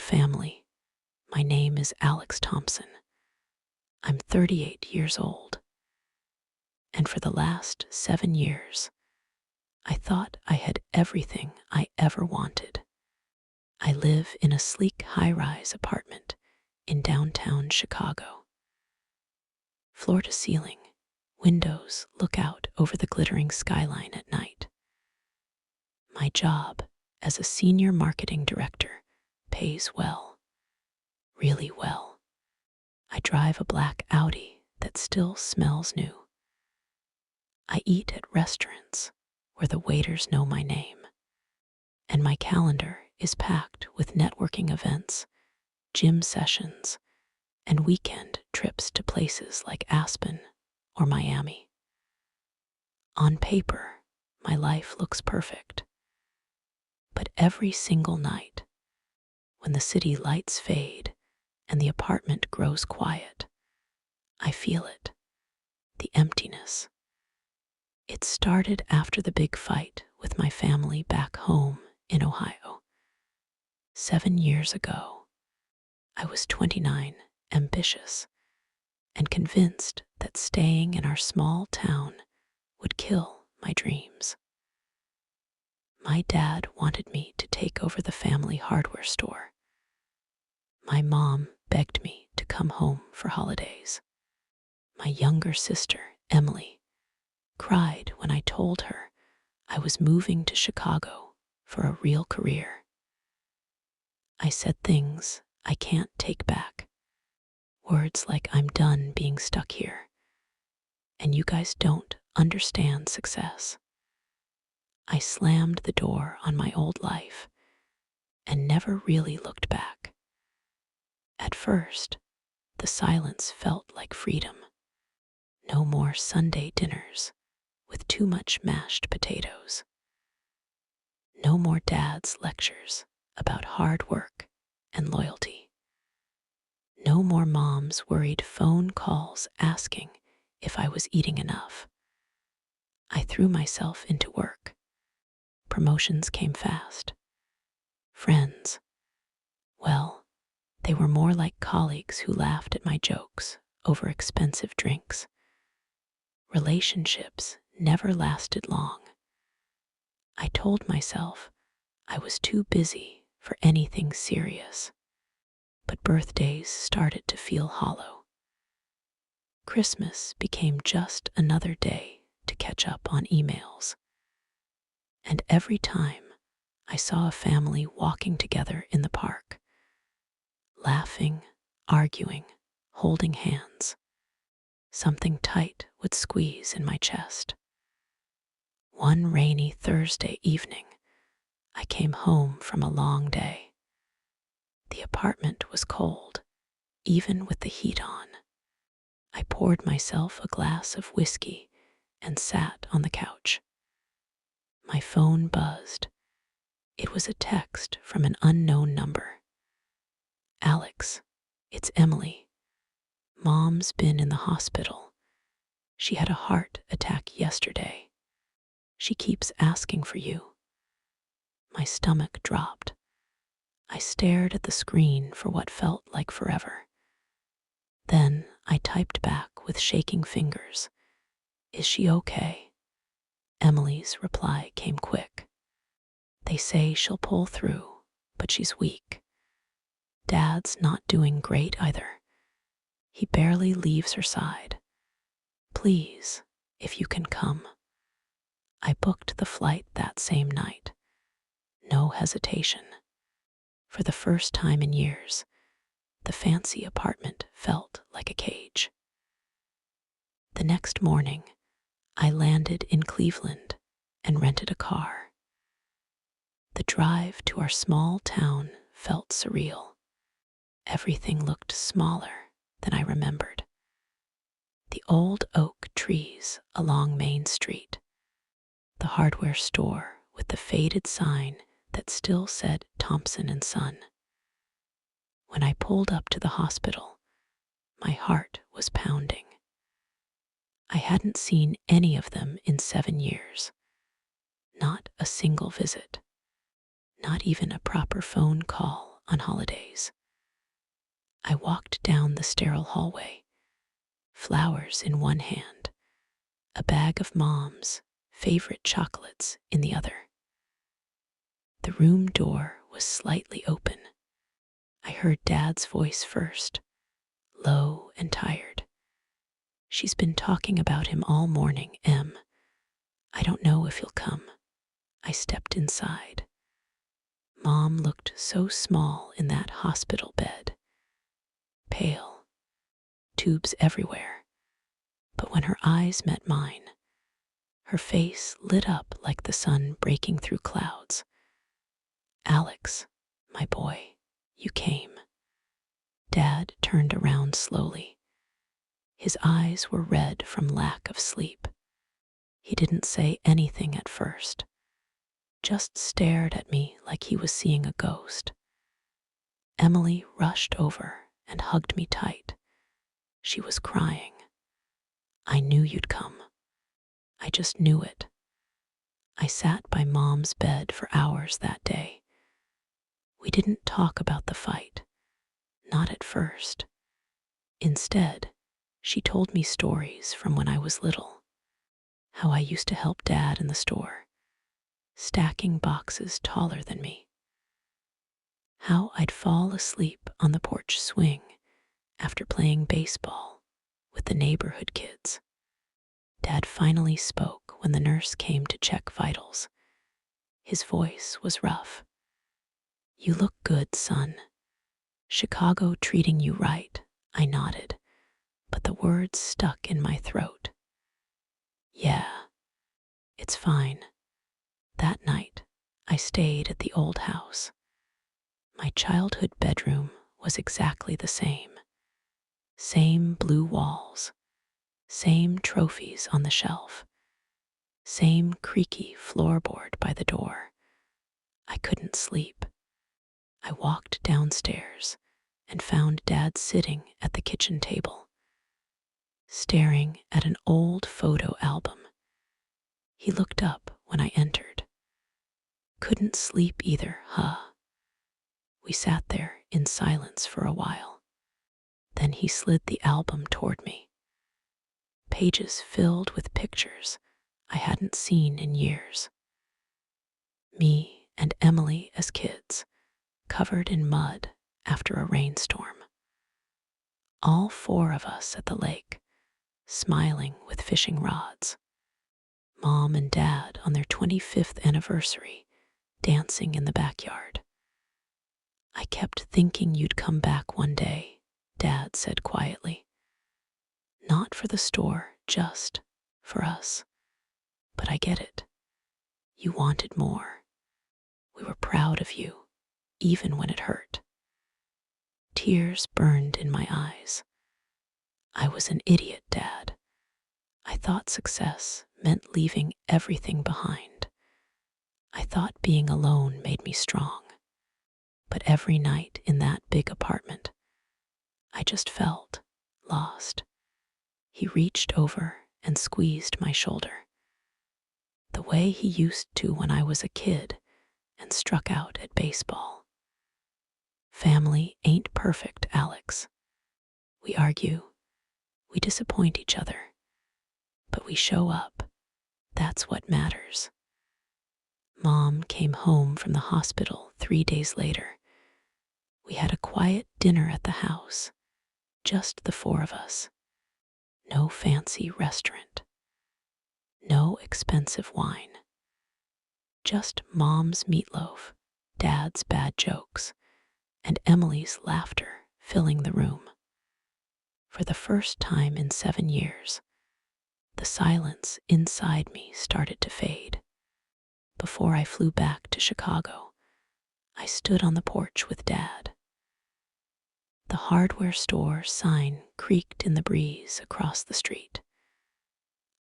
proud family. My name is Alex Thompson. I'm 38 years old. And for the last 7 years, I thought I had everything I ever wanted. I live in a sleek high-rise apartment in downtown Chicago. Floor to ceiling, windows look out over the glittering skyline at night. My job as a senior marketing director pays well, really well. I drive a black Audi that still smells new. I eat at restaurants where the waiters know my name, and my calendar is packed with networking events, gym sessions, and weekend trips to places like Aspen or Miami. On paper, my life looks perfect. But every single night, when the city lights fade and the apartment grows quiet, I feel it, the emptiness. It started after the big fight with my family back home in Ohio. 7 years ago, I was 29, ambitious, and convinced that staying in our small town would kill my dreams. My dad wanted me to take over the family hardware store. My mom begged me to come home for holidays. My younger sister, Emily, cried when I told her I was moving to Chicago for a real career. I said things I can't take back. Words like I'm done being stuck here, and you guys don't understand success. I slammed the door on my old life and never really looked back. At first, the silence felt like freedom. No more Sunday dinners with too much mashed potatoes. No more dad's lectures about hard work and loyalty. No more mom's worried phone calls asking if I was eating enough. I threw myself into work. Promotions came fast. Friends, well, they were more like colleagues who laughed at my jokes over expensive drinks. Relationships never lasted long. I told myself I was too busy for anything serious, but birthdays started to feel hollow. Christmas became just another day to catch up on emails. And every time I saw a family walking together in the park, laughing, arguing, holding hands, something tight would squeeze in my chest. One rainy Thursday evening, I came home from a long day. The apartment was cold, even with the heat on. I poured myself a glass of whiskey and sat on the couch. My phone buzzed. It was a text from an unknown number. Alex, it's Emily. Mom's been in the hospital. She had a heart attack yesterday. She keeps asking for you. My stomach dropped. I stared at the screen for what felt like forever. Then I typed back with shaking fingers. Is she okay? Emily's reply came quick. They say she'll pull through, but she's weak. Dad's not doing great either. He barely leaves her side. Please, if you can come. I booked the flight that same night. No hesitation. For the first time in years, the fancy apartment felt like a cage. The next morning, I landed in Cleveland and rented a car. The drive to our small town felt surreal. Everything looked smaller than I remembered. The old oak trees along Main Street, the hardware store with the faded sign that still said Thompson and Son. When I pulled up to the hospital, my heart was pounding. I hadn't seen any of them in 7 years. Not a single visit. Not even a proper phone call on holidays. I walked down the sterile hallway, flowers in one hand, a bag of Mom's favorite chocolates in the other. The room door was slightly open. I heard Dad's voice first, low and tired. "She's been talking about him all morning, Em. I don't know if he'll come." I stepped inside. Mom looked so small in that hospital bed. Pale, tubes everywhere. But when her eyes met mine, her face lit up like the sun breaking through clouds. "Alex, my boy, you came." Dad turned around slowly. His eyes were red from lack of sleep. He didn't say anything at first, just stared at me like he was seeing a ghost. Emily rushed over and hugged me tight. She was crying. "I knew you'd come. I just knew it." I sat by Mom's bed for hours that day. We didn't talk about the fight, not at first. Instead, she told me stories from when I was little. How I used to help Dad in the store, stacking boxes taller than me. How I'd fall asleep on the porch swing after playing baseball with the neighborhood kids. Dad finally spoke when the nurse came to check vitals. His voice was rough. "You look good, son. Chicago treating you right." I nodded, but the words stuck in my throat. "Yeah, it's fine." That night, I stayed at the old house. My childhood bedroom was exactly the same. Same blue walls, same trophies on the shelf, same creaky floorboard by the door. I couldn't sleep. I walked downstairs and found Dad sitting at the kitchen table, staring at an old photo album. He looked up when I entered. "Couldn't sleep either, huh?" We sat there in silence for a while. Then he slid the album toward me. Pages filled with pictures I hadn't seen in years. Me and Emily as kids, covered in mud after a rainstorm. All four of us at the lake, smiling with fishing rods. Mom and Dad on their 25th anniversary, dancing in the backyard. "I kept thinking you'd come back one day," Dad said quietly. "Not for the store, just for us. But I get it. You wanted more. We were proud of you, even when it hurt." Tears burned in my eyes. I was an idiot, Dad. I thought success meant leaving everything behind. I thought being alone made me strong. But every night in that big apartment, I just felt lost. He reached over and squeezed my shoulder, the way he used to when I was a kid and struck out at baseball. "Family ain't perfect, Alex. We argue, we disappoint each other, but we show up. That's what matters." Mom came home from the hospital 3 days later. We had a quiet dinner at the house, just the four of us. No fancy restaurant, no expensive wine. Just Mom's meatloaf, Dad's bad jokes, and Emily's laughter filling the room. For the first time in 7 years, the silence inside me started to fade. Before I flew back to Chicago, I stood on the porch with Dad. The hardware store sign creaked in the breeze across the street.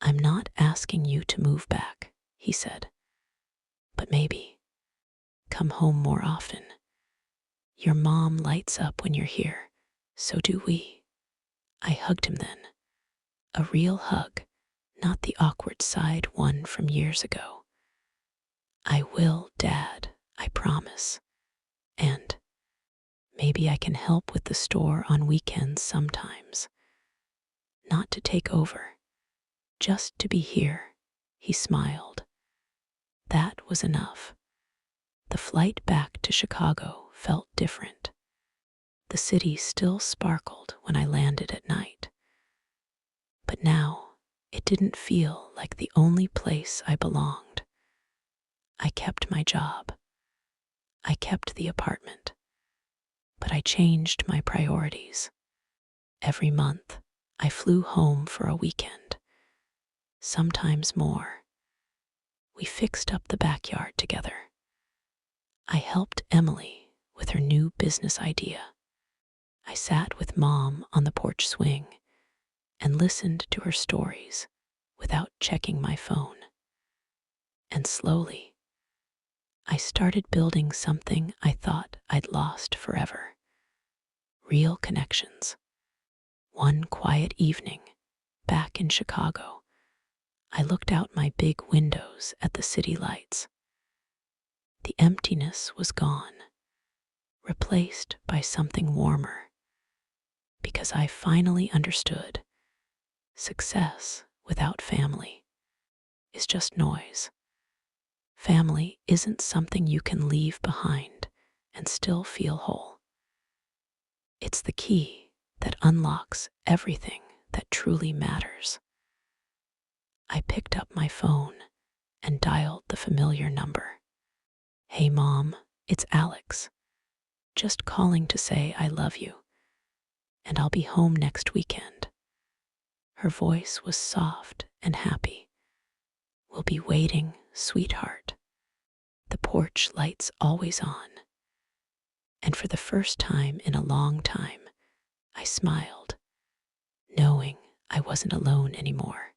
"I'm not asking you to move back," he said, "but maybe come home more often. Your mom lights up when you're here, so do we." I hugged him then. A real hug, not the awkward side one from years ago. "I will, Dad, I promise." And Maybe I can help with the store on weekends sometimes. Not to take over, just to be here." He smiled. That was enough. The flight back to Chicago felt different. The city still sparkled when I landed at night. But now, it didn't feel like the only place I belonged. I kept my job. I kept the apartment. But I changed my priorities. Every month, I flew home for a weekend. Sometimes more. We fixed up the backyard together. I helped Emily with her new business idea. I sat with Mom on the porch swing and listened to her stories without checking my phone. And slowly, I started building something I thought I'd lost forever. Real connections. One quiet evening, back in Chicago, I looked out my big windows at the city lights. The emptiness was gone, replaced by something warmer, because I finally understood success without family is just noise. Family isn't something you can leave behind and still feel whole. It's the key that unlocks everything that truly matters. I picked up my phone and dialed the familiar number. "Hey, Mom, it's Alex. Just calling to say I love you, and I'll be home next weekend." Her voice was soft and happy. "We'll be waiting, sweetheart." The porch lights always on. And for the first time in a long time, I smiled, knowing I wasn't alone anymore.